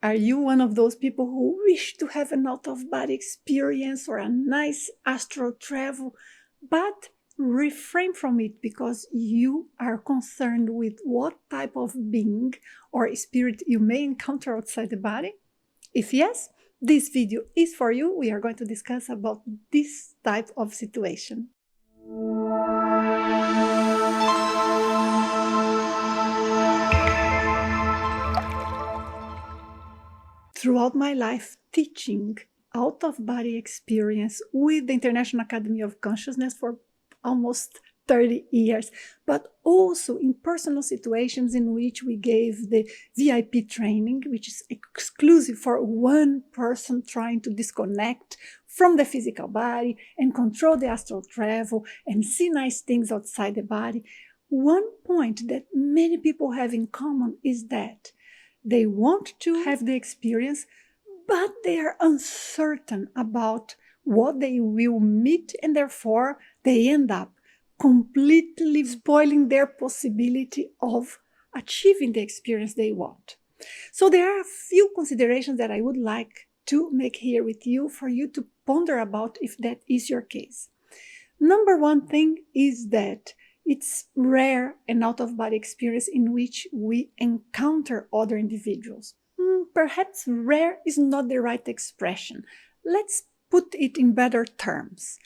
Are you one of those people who wish to have an out-of-body experience or a nice astral travel, but refrain from it because you are concerned with what type of being or spirit you may encounter outside the body? If yes, this video is for you. We are going to discuss about this type of situation. Throughout my life teaching out-of-body experience with the International Academy of Consciousness for almost 30 years, but also in personal situations in which we gave the VIP training, which is exclusive for one person trying to disconnect from the physical body and control the astral travel and see nice things outside the body. One point that many people have in common is that they want to have the experience, but they are uncertain about what they will meet, and therefore they end up completely spoiling their possibility of achieving the experience they want. So there are a few considerations that I would like to make here with you for you to ponder about if that is your case. Number one thing is that it's rare an out-of-body experience in which we encounter other individuals. Perhaps rare is not the right expression. Let's put it in better terms.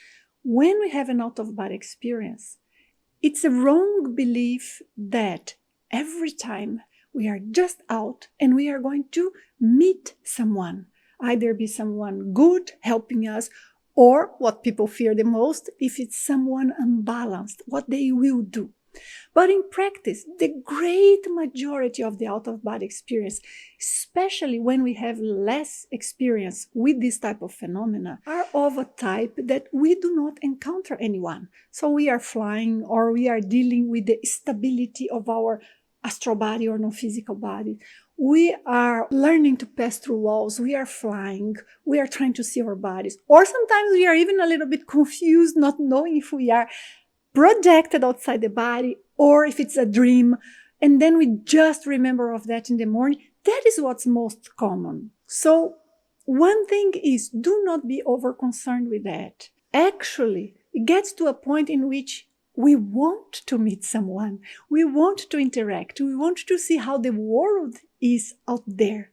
When we have an out-of-body experience, it's a wrong belief that every time we are just out and we are going to meet someone, either be someone good helping us, or what people fear the most, if it's someone unbalanced, what they will do. But in practice, the great majority of the out-of-body experience, especially when we have less experience with this type of phenomena, are of a type that we do not encounter anyone. So we are flying or we are dealing with the stability of our astral body or non-physical body. We are learning to pass through walls. We are flying. We are trying to see our bodies. Or sometimes we are even a little bit confused, not knowing if we are projected outside the body or if it's a dream. And then we just remember of that in the morning. That is what's most common. So one thing is, do not be over concerned with that. Actually, it gets to a point in which we want to meet someone. We want to interact. We want to see how the world is out there.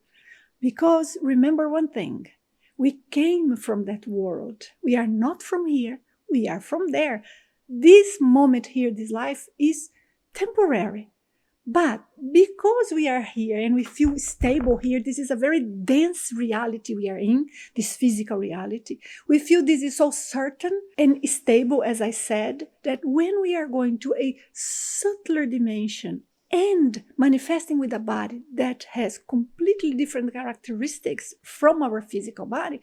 Because remember one thing, we came from that world. We are not from here. We are from there. This moment here, this life is temporary. But because we are here and we feel stable here, this is a very dense reality we are in, this physical reality. We feel this is so certain and stable, as I said, that when we are going to a subtler dimension and manifesting with a body that has completely different characteristics from our physical body,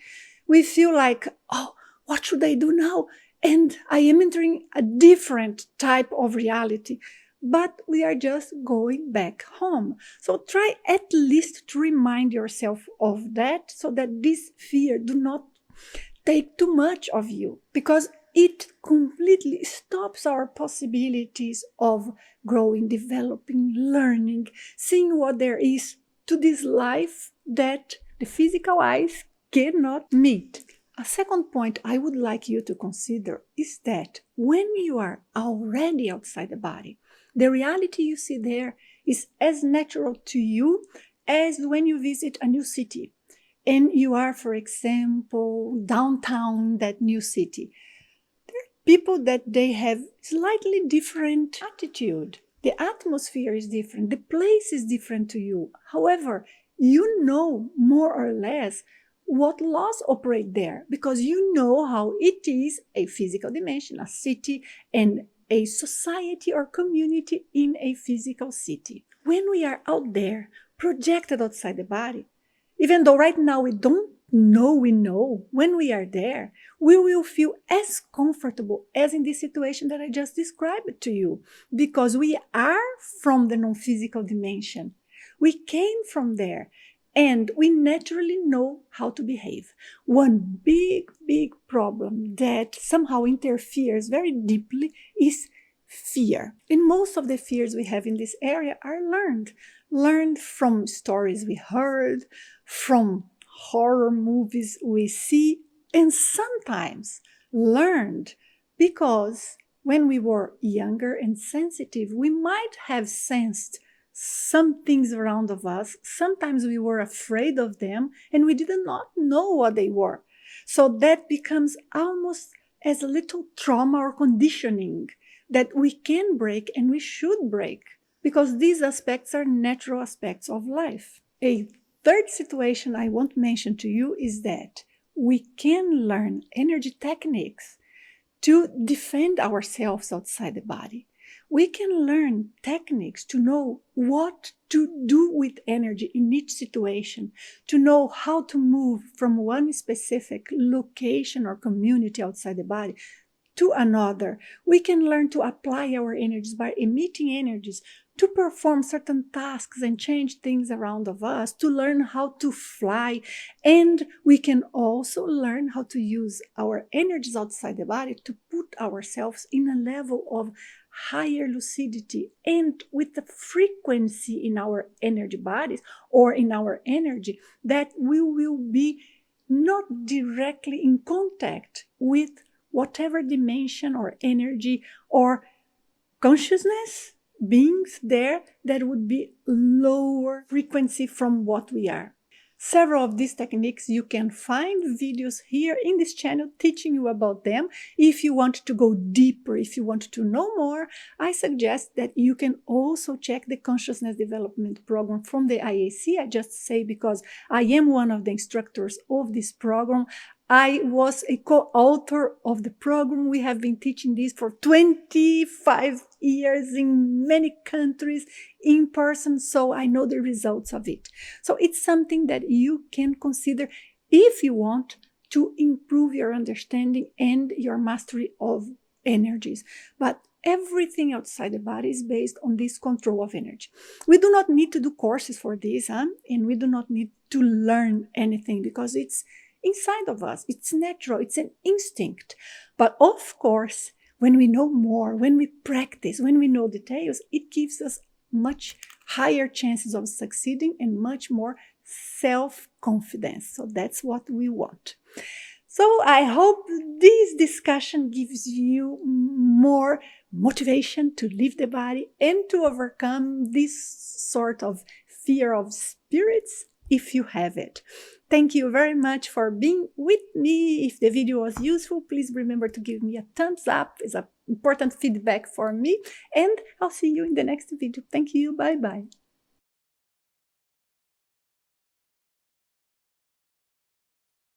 we feel like, oh, what should I do now? And I am entering a different type of reality. But we are just going back home. So try at least to remind yourself of that so that this fear do not take too much of you, because it completely stops our possibilities of growing, developing, learning, seeing what there is to this life that the physical eyes cannot meet. A second point I would like you to consider is that when you are already outside the body, the reality you see there is as natural to you as when you visit a new city and you are, for example, downtown that new city. There are people that they have slightly different attitude. The atmosphere is different. The place is different to you. However, you know more or less what laws operate there because you know how it is a physical dimension, a city, and a society or community in a physical city. When we are out there, projected outside the body, even though right now we don't know we know, when we are there, we will feel as comfortable as in this situation that I just described to you, because we are from the non-physical dimension. We came from there. And we naturally know how to behave. One big problem that somehow interferes very deeply is fear. And most of the fears we have in this area are learned. learned from stories we heard, from horror movies we see, and sometimes learned because when we were younger and sensitive, we might have sensed some things around of us. Sometimes we were afraid of them and we did not know what they were. So that becomes almost as a little trauma or conditioning that we can break and we should break, because these aspects are natural aspects of life. A third situation I want to mention to you is that we can learn energy techniques to defend ourselves outside the body. We can learn techniques to know what to do with energy in each situation, to know how to move from one specific location or community outside the body to another. We can learn to apply our energies by emitting energies to perform certain tasks and change things around of us, to learn how to fly. And we can also learn how to use our energies outside the body to put ourselves in a level of higher lucidity and with the frequency in our energy bodies or in our energy that we will be not directly in contact with whatever dimension or energy or consciousness beings there that would be lower frequency from what we are. Several of these techniques, you can find videos here in this channel teaching you about them. If you want to go deeper, if you want to know more, I suggest that you can also check the Consciousness Development Program from the IAC. I just say because I am one of the instructors of this program. I was a co-author of the program. We have been teaching this for 25 years in many countries in person, so I know the results of it. So it's something that you can consider if you want to improve your understanding and your mastery of energies. But everything outside the body is based on this control of energy. We do not need to do courses for this, and we do not need to learn anything because it's inside of us. It's natural. It's an instinct. But of course, when we know more, when we practice, when we know details, it gives us much higher chances of succeeding and much more self-confidence. So that's what we want. So I hope this discussion gives you more motivation to leave the body and to overcome this sort of fear of spirits if you have it. Thank you very much for being with me. If the video was useful, please remember to give me a thumbs up. It's an important feedback for me. And I'll see you in the next video. Thank you. Bye-bye.